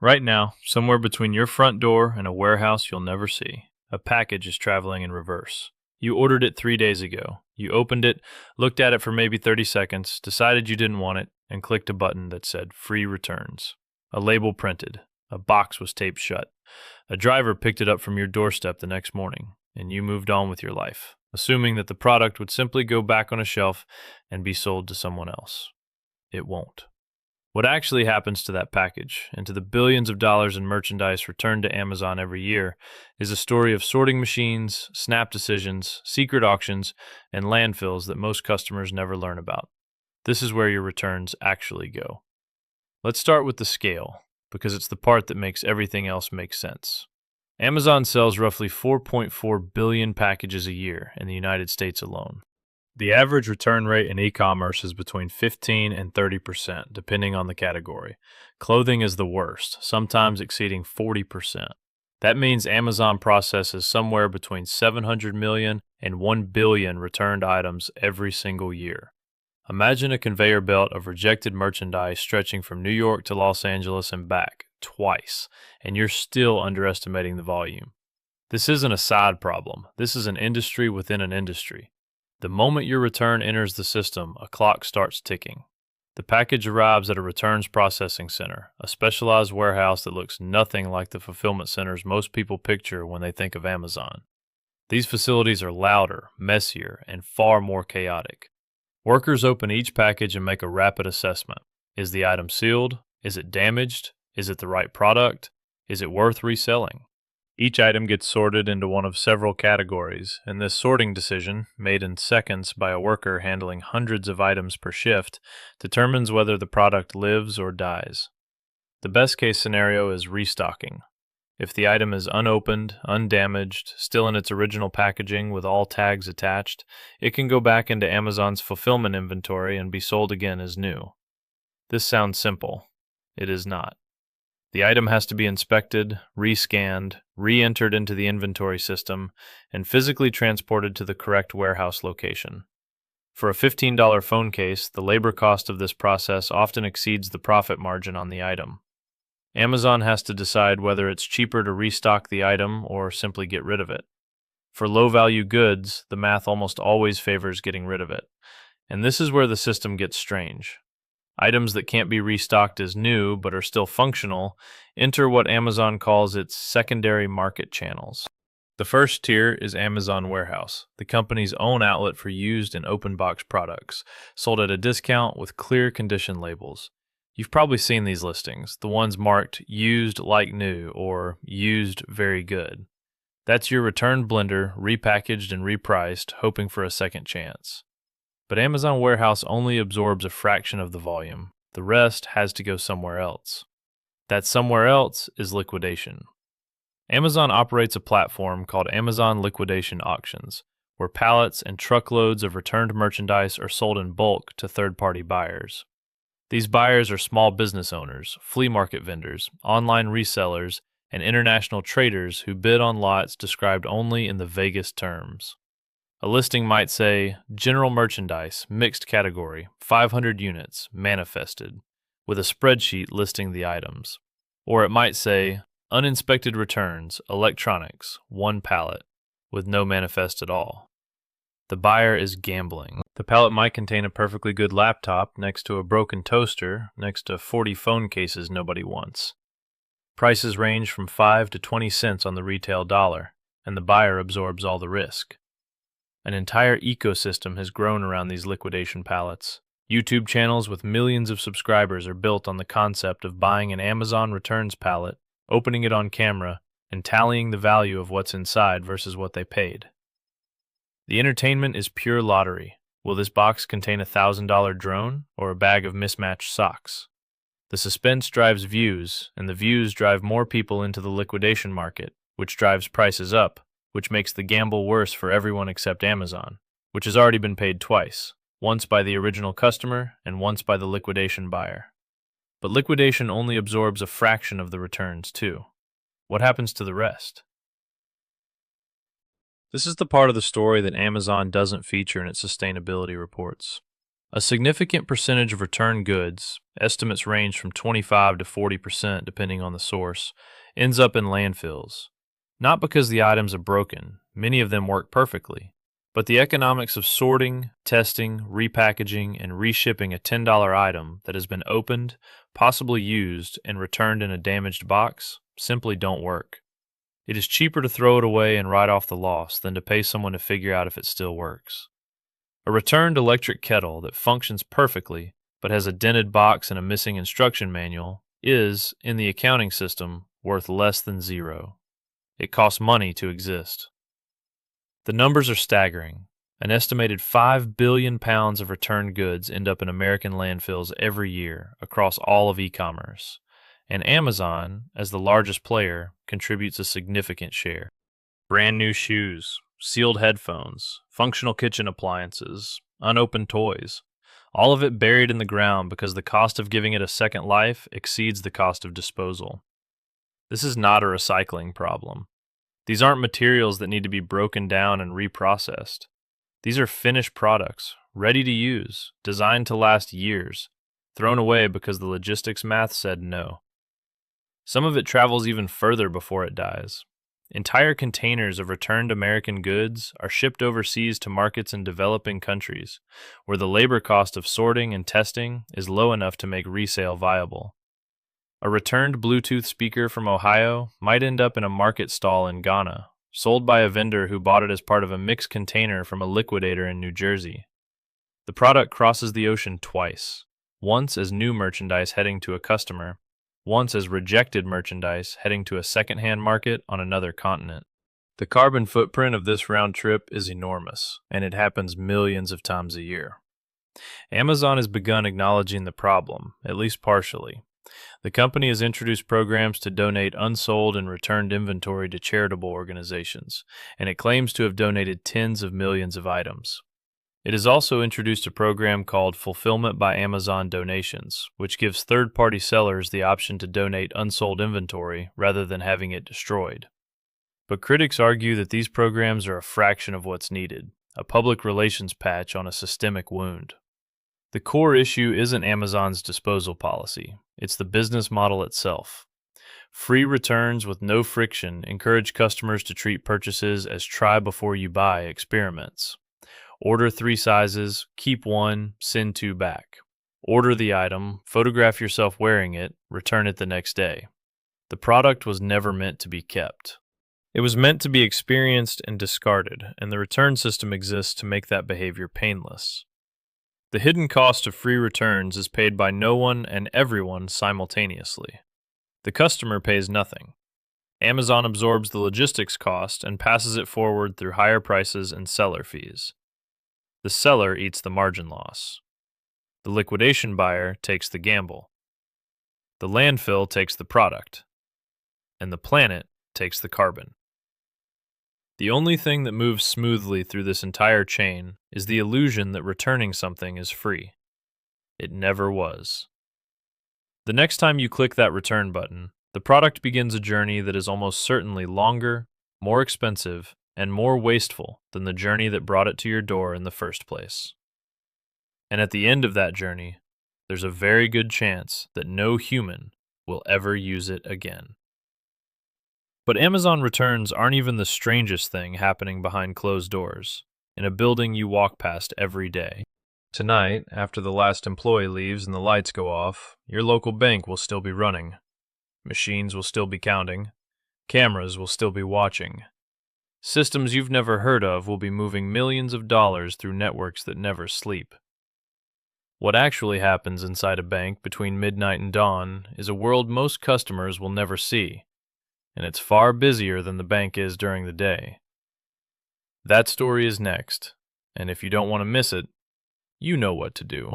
Right now, somewhere between your front door and a warehouse you'll never see, a package is traveling in reverse. You ordered it 3 days ago. You opened it, looked at it for maybe 30 seconds, decided you didn't want it, and clicked a button that said free returns. A label printed. A box was taped shut. A driver picked it up from your doorstep the next morning, and you moved on with your life, assuming that the product would simply go back on a shelf and be sold to someone else. It won't. What actually happens to that package and to the billions of dollars in merchandise returned to Amazon every year is a story of sorting machines, snap decisions, secret auctions, and landfills that most customers never learn about. This is where your returns actually go. Let's start with the scale, because it's the part that makes everything else make sense. Amazon sells roughly 4.4 billion packages a year in the United States alone. The average return rate in e-commerce is between 15 and 30%, depending on the category. Clothing is the worst, sometimes exceeding 40%. That means Amazon processes somewhere between 700 million and 1 billion returned items every single year. Imagine a conveyor belt of rejected merchandise stretching from New York to Los Angeles and back, twice, and you're still underestimating the volume. This isn't a side problem. This is an industry within an industry. The moment your return enters the system, a clock starts ticking. The package arrives at a returns processing center, a specialized warehouse that looks nothing like the fulfillment centers most people picture when they think of Amazon. These facilities are louder, messier, and far more chaotic. Workers open each package and make a rapid assessment. Is the item sealed? Is it damaged? Is it the right product? Is it worth reselling? Each item gets sorted into one of several categories, and this sorting decision, made in seconds by a worker handling hundreds of items per shift, determines whether the product lives or dies. The best case scenario is restocking. If the item is unopened, undamaged, still in its original packaging with all tags attached, it can go back into Amazon's fulfillment inventory and be sold again as new. This sounds simple. It is not. The item has to be inspected, rescanned, re-entered into the inventory system, and physically transported to the correct warehouse location. For a $15 phone case, the labor cost of this process often exceeds the profit margin on the item. Amazon has to decide whether it's cheaper to restock the item or simply get rid of it. For low-value goods, the math almost always favors getting rid of it. And this is where the system gets strange. Items that can't be restocked as new but are still functional enter what Amazon calls its secondary market channels. The first tier is Amazon Warehouse, the company's own outlet for used and open box products, sold at a discount with clear condition labels. You've probably seen these listings, the ones marked used like new or used very good. That's your returned blender, repackaged and repriced, hoping for a second chance. But Amazon Warehouse only absorbs a fraction of the volume. The rest has to go somewhere else. That somewhere else is liquidation. Amazon operates a platform called Amazon Liquidation Auctions, where pallets and truckloads of returned merchandise are sold in bulk to third-party buyers. These buyers are small business owners, flea market vendors, online resellers, and international traders who bid on lots described only in the vaguest terms. A listing might say, general merchandise, mixed category, 500 units, manifested, with a spreadsheet listing the items. Or it might say, uninspected returns, electronics, 1 pallet, with no manifest at all. The buyer is gambling. The pallet might contain a perfectly good laptop next to a broken toaster, next to 40 phone cases nobody wants. Prices range from 5 to 20 cents on the retail dollar, and the buyer absorbs all the risk. An entire ecosystem has grown around these liquidation pallets. YouTube channels with millions of subscribers are built on the concept of buying an Amazon returns pallet, opening it on camera, and tallying the value of what's inside versus what they paid. The entertainment is pure lottery. Will this box contain a $1,000 drone or a bag of mismatched socks? The suspense drives views, and the views drive more people into the liquidation market, which drives prices up, which makes the gamble worse for everyone except Amazon, which has already been paid twice, once by the original customer and once by the liquidation buyer. But liquidation only absorbs a fraction of the returns, too. What happens to the rest? This is the part of the story that Amazon doesn't feature in its sustainability reports. A significant percentage of returned goods, estimates range from 25 to 40% depending on the source, ends up in landfills. Not because the items are broken, many of them work perfectly, but the economics of sorting, testing, repackaging, and reshipping a $10 item that has been opened, possibly used, and returned in a damaged box simply don't work. It is cheaper to throw it away and write off the loss than to pay someone to figure out if it still works. A returned electric kettle that functions perfectly but has a dented box and a missing instruction manual is, in the accounting system, worth less than zero. It costs money to exist. The numbers are staggering. An estimated 5 billion pounds of returned goods end up in American landfills every year across all of e-commerce, and Amazon, as the largest player, contributes a significant share. Brand new shoes, sealed headphones, functional kitchen appliances, unopened toys, all of it buried in the ground because the cost of giving it a second life exceeds the cost of disposal. This is not a recycling problem. These aren't materials that need to be broken down and reprocessed. These are finished products, ready to use, designed to last years, thrown away because the logistics math said no. Some of it travels even further before it dies. Entire containers of returned American goods are shipped overseas to markets in developing countries, where the labor cost of sorting and testing is low enough to make resale viable. A returned Bluetooth speaker from Ohio might end up in a market stall in Ghana, sold by a vendor who bought it as part of a mixed container from a liquidator in New Jersey. The product crosses the ocean twice, once as new merchandise heading to a customer, once as rejected merchandise heading to a secondhand market on another continent. The carbon footprint of this round trip is enormous, and it happens millions of times a year. Amazon has begun acknowledging the problem, at least partially. The company has introduced programs to donate unsold and returned inventory to charitable organizations, and it claims to have donated tens of millions of items. It has also introduced a program called Fulfillment by Amazon Donations, which gives third-party sellers the option to donate unsold inventory rather than having it destroyed. But critics argue that these programs are a fraction of what's needed, a public relations patch on a systemic wound. The core issue isn't Amazon's disposal policy, it's the business model itself. Free returns with no friction encourage customers to treat purchases as try-before-you-buy experiments. Order 3 sizes, keep 1, send 2 back. Order the item, photograph yourself wearing it, return it the next day. The product was never meant to be kept. It was meant to be experienced and discarded, and the return system exists to make that behavior painless. The hidden cost of free returns is paid by no one and everyone simultaneously. The customer pays nothing. Amazon absorbs the logistics cost and passes it forward through higher prices and seller fees. The seller eats the margin loss. The liquidation buyer takes the gamble. The landfill takes the product. And the planet takes the carbon. The only thing that moves smoothly through this entire chain is the illusion that returning something is free. It never was. The next time you click that return button, the product begins a journey that is almost certainly longer, more expensive, and more wasteful than the journey that brought it to your door in the first place. And at the end of that journey, there's a very good chance that no human will ever use it again. But Amazon returns aren't even the strangest thing happening behind closed doors, in a building you walk past every day. Tonight, after the last employee leaves and the lights go off, your local bank will still be running. Machines will still be counting. Cameras will still be watching. Systems you've never heard of will be moving millions of dollars through networks that never sleep. What actually happens inside a bank between midnight and dawn is a world most customers will never see, and it's far busier than the bank is during the day. That story is next, and if you don't want to miss it, you know what to do.